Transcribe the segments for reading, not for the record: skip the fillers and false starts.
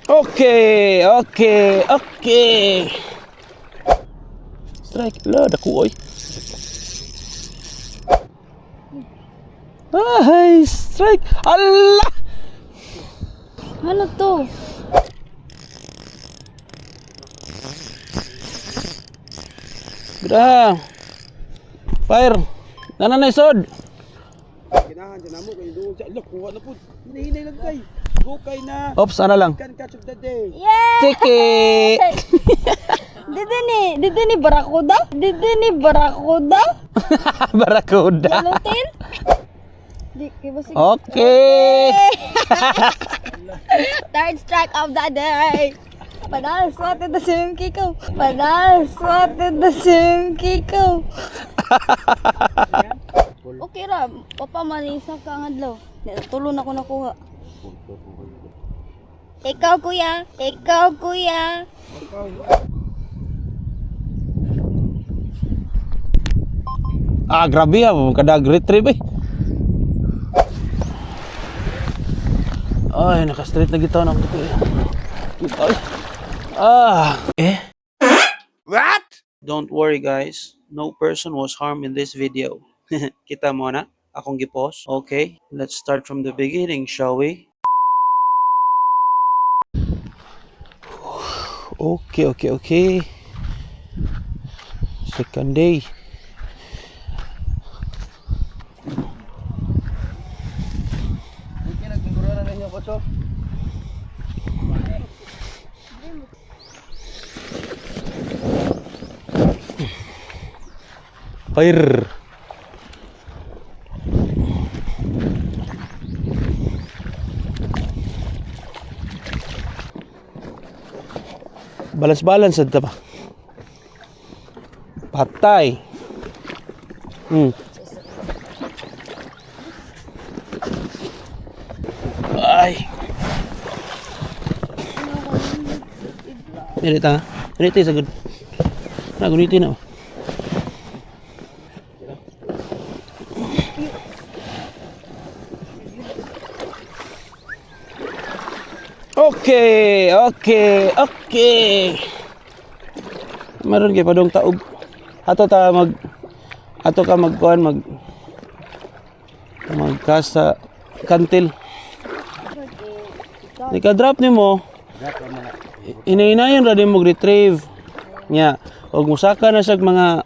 Okay, okay, okay. Strike. La, dako oy. Ay, strike. Allah! Ano to? Bida. Fire. Nanay sod. Ganahan dyan mo kayo doon sa alok. Kuha na po. Hinahinay lang kay. Go kay na. Oops, ano lang. Can catch of the day. Yeah! Tiki. Dito ni Barakuda? Dito ni Barakuda? Barakuda. Galutin? Di, kiba sige. Okay. Third strike of the day. Panal, swatid na si Kiko. Panal, swatid na si Kiko. Okay ra, papa manisa ka ang adlaw. Tulo na ko nakuha. Ikaw kuya, ikaw kuya. Ah, grabe ha. Kadag retrieve eh. Ay, naka-straight na gitaw na ako dito eh. Kita eh. Ah. Eh? What? Don't worry guys. No person was harmed in this video. Kita mo na? Akong gipos. Okay, let's start from the beginning, shall we? Okay, okay, okay. Second day. Hindi nagtungguran na ninyo, Kocho. Fire. Balance-balance sa ba? Patay. Ay. Dili ta. Dili ta sagud. Na gunitin na. Okay, okay, okay. Meron kay padong taog. Ato ka magkuan magkasa kantil. Nika-drop nimo. Inainayon ra din mo retrieve. Nya, og musaka na siya mga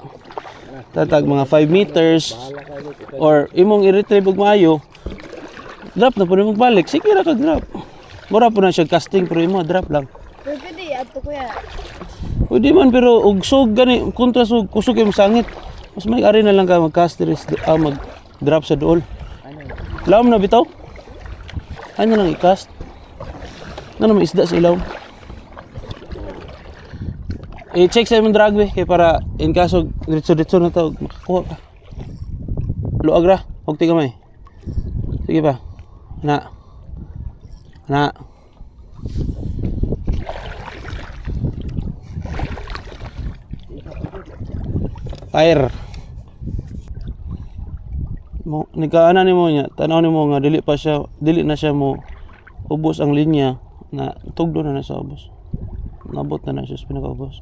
mga 5 meters or imong i-retrieve og maayo. Drop na pud mo balik. Sige ra ka drop. Mura po na siya casting pero imo drop lang. Pero pwede, ato kuya. Pwede man pero ugsog gani kontra sug kusog yung sangit. Mas may ari na lang ka mag-casteris mag-drop sa dool. Laom na bitaw. Ano lang i-cast? Ano may isda sa ilaw? I-check sa imong dragway kay para in kaso ditso na to makakuha ka. Luag ra, og tigamay. Sige pa. Na. Fire. Mo nikaana nimo nya, tanaw nimo nga dili na siya mo ubos ang linya na tugdo na sa ubos. Nabot na siya sa pinakaubos.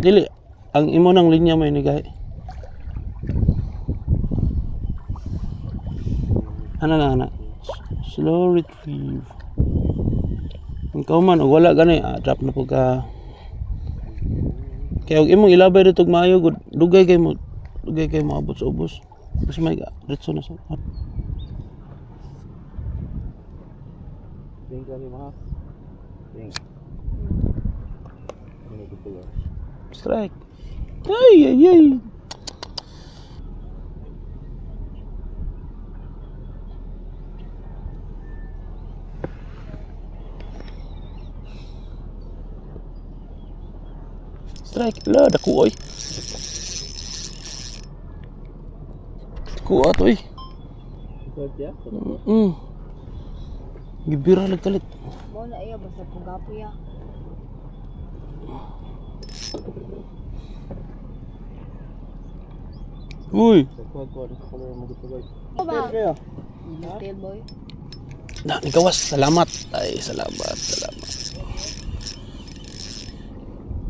Dili ang imo nang linya may nigay. Ano na? Slow retrieve. Ikaw man og wala gani drop na pug ka. Kaya og imong ilabay dito maayo gud dugay kay mo abot sa ubos. Mas may diretso na sa. Ting kami mga. Ting. Ini betul. Strike. Ay. Strike. La, dako oy. Kuat oy. Kuat ya? Gibira lang kalit. Mo na iya basta pugapo ya. Uy. Kuha. Ako mo gusto guys. Ano ba? Kaya. Tail boy. Na, gawas. Salamat. Ay, salamat.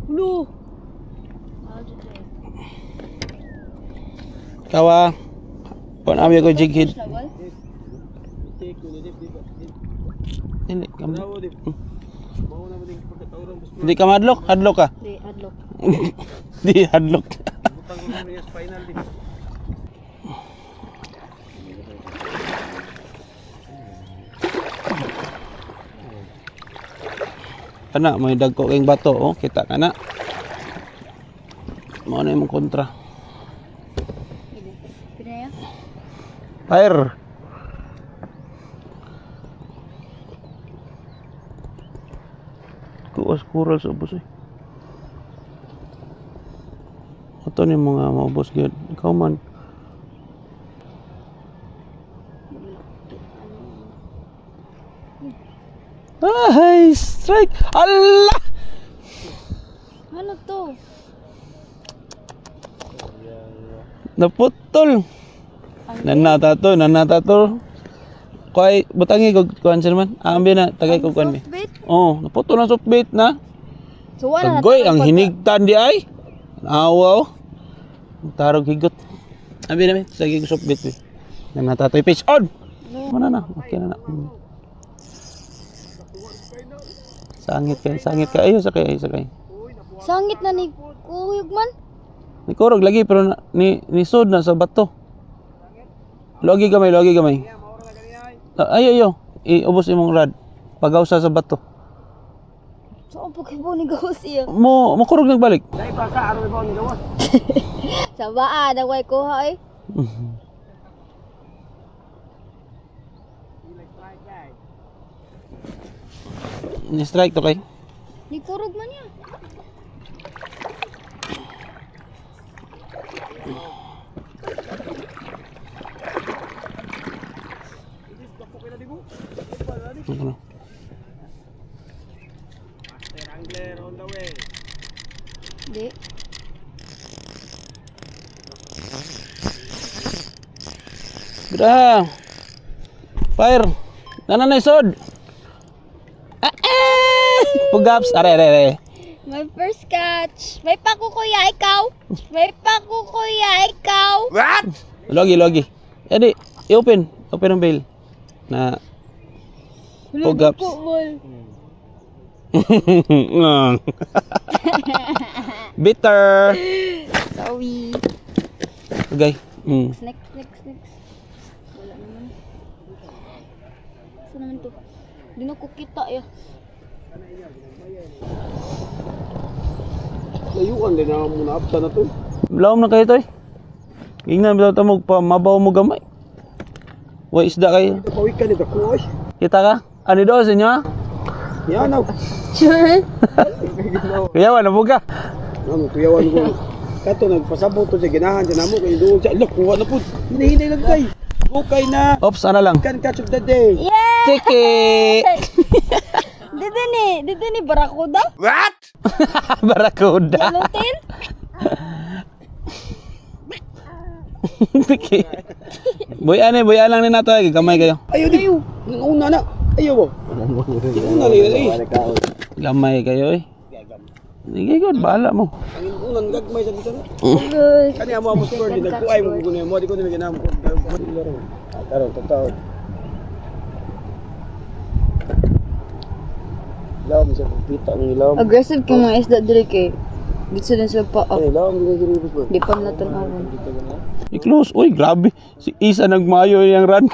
Blue. Kawa. Pon ami ko jighead. Take ko ni dip. Hindi ka Dawo dip. Mao na mo ding pagkatawran bus. Hindi ka madlok. Hadlok ka. Di, adlock. Di hadlok. Butang ko niya final dip. Kana may dagko kayong bato oh, kita kana. Mao na imong kontra. Pinaya? Fire. Kuwas kural sa ubos eh. Ato ni mga maubos gyud. Ikaw man. Ay, strike! Allah! Ano to? Naputol. Nanata to. Kuay butangi kog kuan sir man. Ambi na tagay kog kuan mi. Softbait? Oh, naputol ang softbait na. So wala na Tagoy tayo ang pagka- hinigtan di ay. Awaw. Tarog higot. Ambi na mi, sige ko softbait mi. Nanata to pitch on. Mana na? Okay na na. Sangit ka. Ayo sakay. Sangit na ni Kuyog man. Ni kurog lagi pero ni sud na sa bato. Logi gamay. Ayo. Iubos imong rad. Pagawsa sa bato. So ang pagkibo ni gawas iya. Mo kurog nagbalik. Dai pa sa ano ba ni gawas? Sa baa, nagway kuha eh. Ni strike to kay. Ni kurog man ya. Ano? Master angler on the way. Di. Gra. Fire. Nanay sod. Pugaps. Are. My first catch. May paku kuya ikaw. What? Logi. Edi, i-open ang bail. Na Pugaps. Bitter. Sorry. Okay. Next. Wala naman. Saan naman to? Di na ko kita ya. Layuan din na muna apta na to. Lawom na kayo to eh. Ingnan bitaw ta mo pa mabaw mo gamay. Wa isda kayo. Pawik ka nito ko oy. Kita ka? Ano do sa inyo? Yan na. Sure. Kaya wala mo ka. Ano kuyawan ko. Kato nagpasabot to sa ginahan sa namo kay duol sa. Look, kuha na pud. Hinahinay lang kay. Okay na. Oops, ano lang. Can catch of the day. Yeah! Chiki! Dito ni Barakuda? What? Barakuda. Galutin? Chiki. Buyan lang ni nato. Gamay kayo. Ayaw di. Una na. Ayaw mo. Una lili. Gamay kayo eh. Sige god, bahala mo. Ang unan gagmay sa dito na. Good. Kani amo mo score din nagkuay mo kuno mo di ko nilagyan mo. Taro tataw. Laom sa pita ang ilaw. Aggressive kyung mga isda dili kay. Dito din sila pa. Ay, laom din diri bus. Di pa natanawon. I-close. Uy, grabe. Si Isa nagmayo yung run.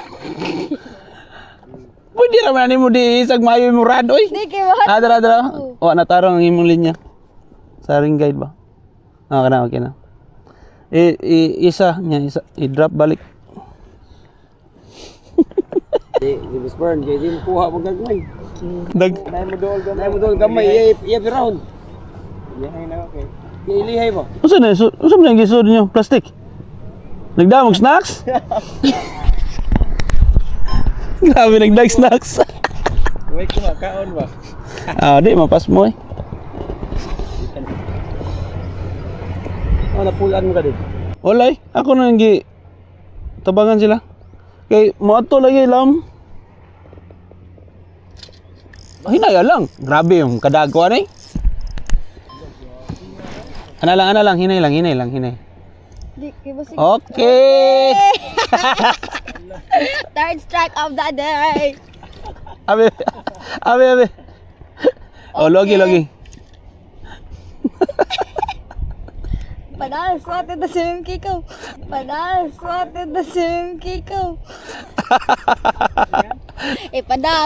Pwede naman mo di isag mayo yung run. Uy. Di kay what? Dara. O, natarong ang imong linya. Sa ring guide ba? Okay na. Isa. I-drop balik. Di bus burn kay di mo kuha mo gagmay. Dag. Nay mo dol gamay iya round. Yahay na okay. Ilihay mo. Usa na yung gisod niyo? Plastic. Nagdamog snacks? Grabe nagdag snacks. Wait ko kaon ba? Di mapas mo eh. Oh, napulan mo ka din. Walay, ako na nang tabangan sila. Kay moto lagi lam. Hinaya lang. Grabe yung kadagwa na eh. Ana lang, hinay lang. Di, kibo sige. Okay. Third strike of the day. Abi. Oh, logi. Padahal swatid na siyang kikaw. Padahal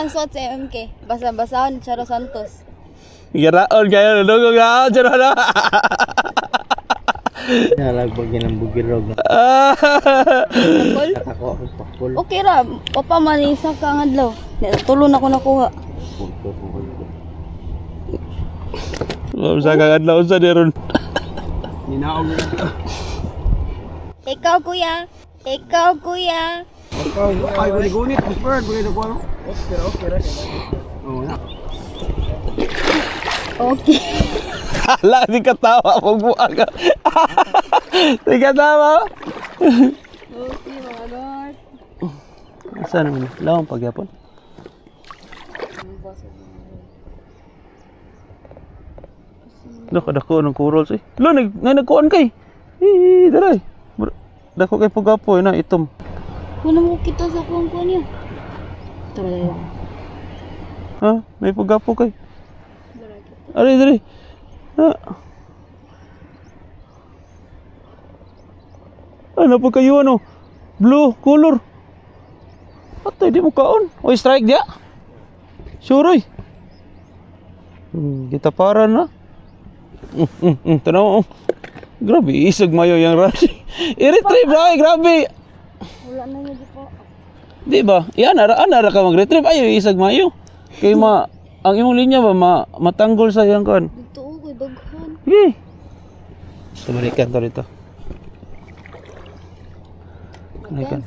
swat sa MK. Basa-basahan, Charo Santos. Giraon kayo, lugo ka, dyan na. Nalagbag yan ang bugirog. Pakul? Ako ako pakul. Okay ra, papa manisa ka ang adlaw. Tulon ako nakuha. Sa kagadlaw sa deron. Ninaog na ito. Ikaw kuya. Ay, gunit. Bird, bagay na ko ano? Okay. Oo na. Okay. Hala, di ka tawa. Magbuang ka. Di ka tawa. Okay, mga God. Saan naman? Lawang pagyapon. Dako ng kurol si. Lo nagkuan kay. Daray. Dako kay pugapo na itom. Wala mo kita sa kuwan niya. Tara lang. Ha? May pugapo kay. Dali. Ha? Ano pa kayo ano? Blue color. Atay di mo kaon. Oy strike dia. Sure oy. Kita para na. Tanaw. Grabe, isag mayo yang rush. I-retrieve na, grabe. Wala na niya po. Di ba? Yan, ara ka mag-retrieve. Ayo, isag mayo. Kay ang imong linya ba, matanggol sa iyang kan. Dito ko, daghan. Sige. Sumalikan to dito. Sumalikan.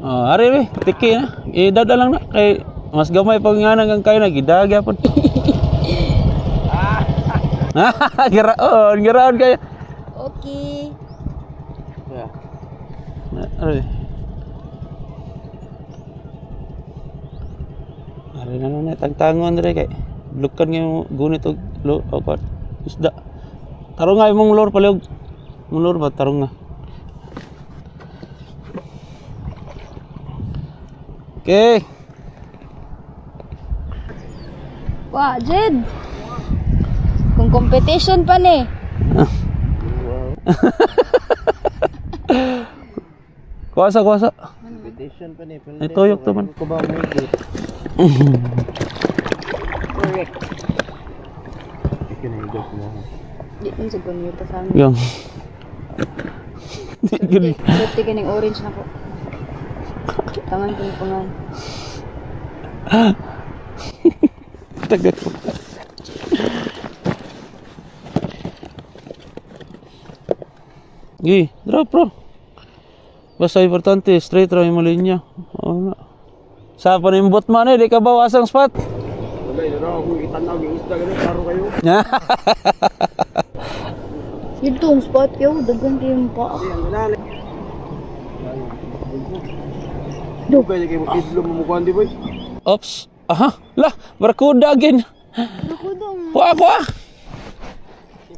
Ari be, tiki na. Idada lang na. Kay mas gamay pag nga nang kayo nagidagya po. Giraon kayo. Okay. Ari. Ari na tangtangon dire kay lukan nga gunit og isda. Tarong nga imong lor palog. Mong lor ba tarong nga. Okay. Wah, Jed. Kung competition pa ni. Kuasa. Invitation pa ni. Ito yung teman. Ko ba mo ito? Correct. Ikinigos mo. Di ko sa ganyan pa sa amin. Yang. Di gini. Safety ka ng orange na ko. Tangan ko yung pangan. Tagat ko. Gi, drop bro. Basta importante, straight ra yung malinya. Oo na. Sa panimbot man di ka bawasang spot. Wala, yun ako kung itanaw yung isda ganun, klaro kayo. Yun to, ang spot yo. Dagan kayo yung pa. Ang ganali. Dugay na kayo mag-idlo mo mukhaan di boy. Ops. Aha, lah, barakuda again. Ako dong. Kuha.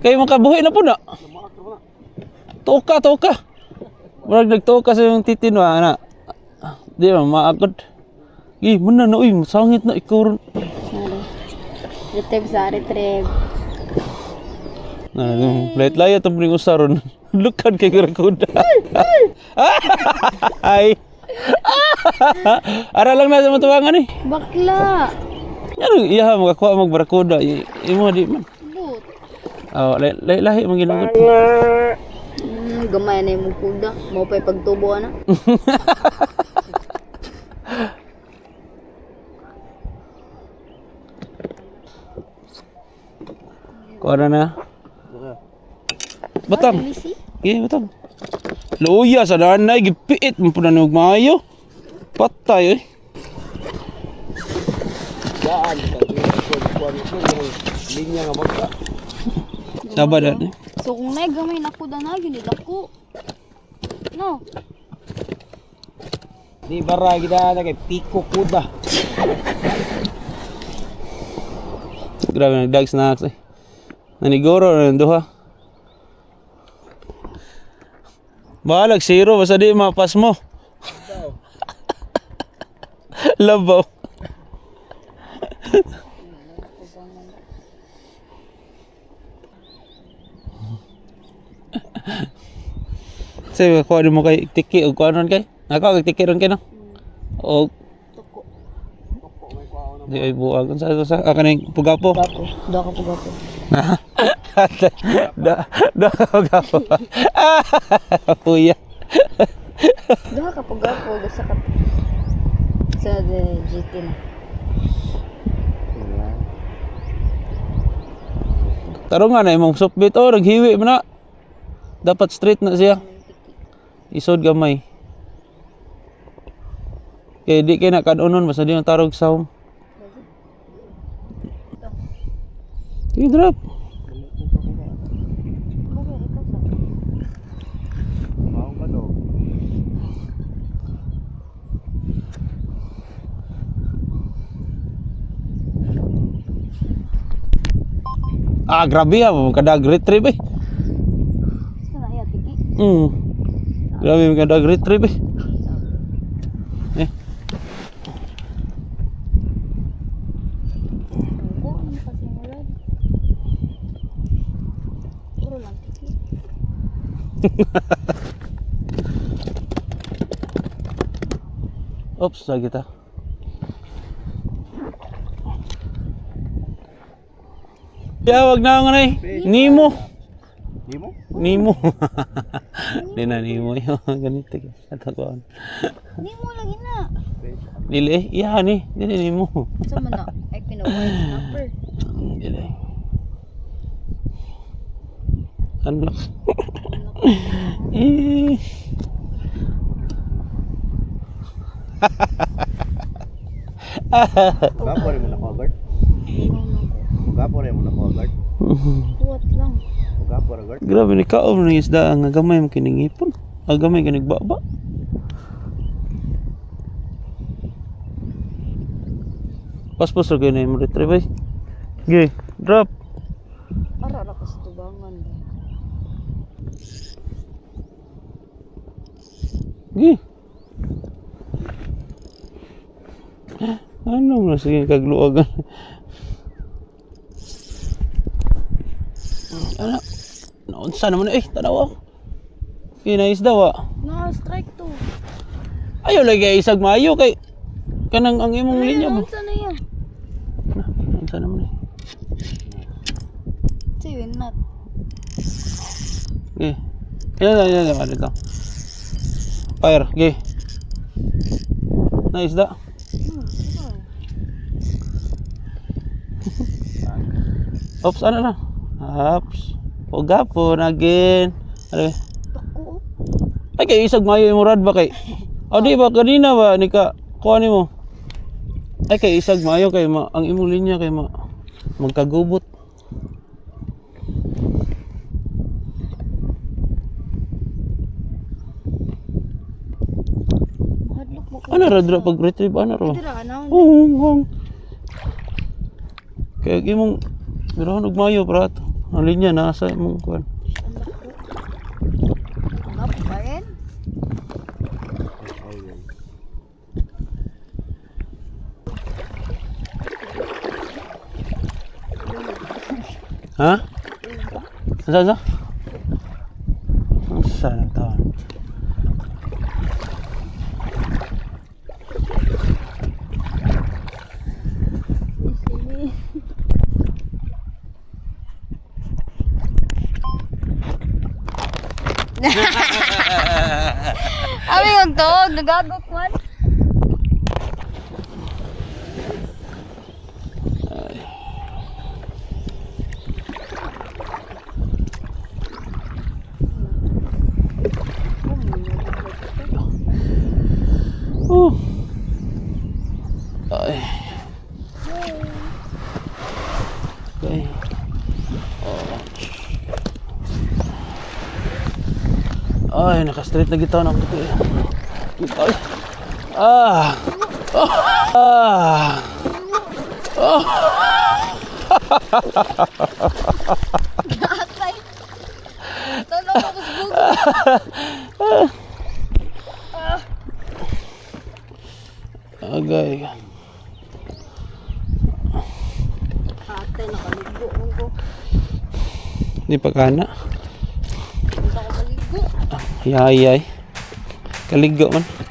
Kayo makabuhi na po na. Tuka. Murag nagtuka sa yung titin wa ana. Di ba maagod. Gi, muna na uy, masangit na ikaw. Retrieve. Light layat ang pring usaron. Lukan kay barakuda. Ay. Ara lang na sa matuwangan eh. Bakla. Ano iya makakuha mag barakuda. Imo di man. But. Oh, lahi man ginugot. Gamay na yung kuda. Mau pa'y pagtubo na. Kuha na. Batang. Lisi? Batang. Luya sa nanay, gipiit mo po na maayo. Patay eh. Daan, linya nga magka. Sabad na. So kung naigamay na ko na yun, ko. No. Di bara gida kay piko kuda. Grabe nagdag snacks eh. Naniguro na duha. Balag zero basta di mapas mo. Labaw. Sige, kuha mo kay tiki o kuha ron kay. Ako kay tiki ron kay no. O Tuko. di ay buwag sa akan pugapo. Gapo. Doa ka po gapo. Da pugapo. Puya. Doa ka po gapo. Gusto ka. Sa GT na. Tarungan na imong supbit o naghiwi mo na. Dapat straight na siya. Isod gamay. Kaya di kayo nakadunon basta di yung tarog sa home. Sige, drop. Ah, grabe ya, kadag retrieve eh. Sana iya tiki. Grabe kadag retrieve eh. Eh, Tuko. Ano kasi mulad? Puro lang tiki. oops, lagi kita. Ya, wag na nga na eh. Nemo. Di mo? Nemo. Di na Nemo yun. Ganito. Katakuan. Hindi mo lagi na. Dili eh. Iyahan eh. Dili Nemo. Sa mo na. Ay pinawag snapper. Dili. Unlock. Eh. Gapo rin mo na cover. Gapo rin mo na cover. Buwat lang. Gapo rin guard. Grabe ni kaom ng isda ang gamay mo kiningipon. Ang gamay kinigbaba. Paspos ra gyud na mo retrieve. Gi, drop. Ara ra ka sa tubangan. Gi. Ano mo sige kagluogan. Ano? Naunsa naman eh, tanaw ako. Kinaisda wa. Na strike to. Ayaw lagi isag maayo kay kanang ang imong linya mo. Ano na yan? Naunsa naman eh. Sige, not. Gi. Yan dito. Fire, gi. Naisda. Oops, ano na? Oops. Pugapon again. Ano? Tako. Ay kay isag maayo yung rad ba kay? O di ba kanina ba ni ka kuha nimo? Ay kay isag maayo kay ang imong linya kay magkagubot. Mahadlok mo ko. Ano ra dra pag retrieve ano ra? Dira, ano? Hong. Kaya imong birahan og maayo prat. Ang linya nasa imong kuan. Ngap pa rin? Ha? Asa? Ang sana to. Abi yung tog, nagagok man. Ay. Okay. Ay, naka-straight na gitaw ng puti. Kita. Ah. Ah. Gatay. Tulong ako sa bugod. Agay. Gatay, nakaligo mo ko. Di pa kana. Hindi ako maligo. Yayay. Kaligo man.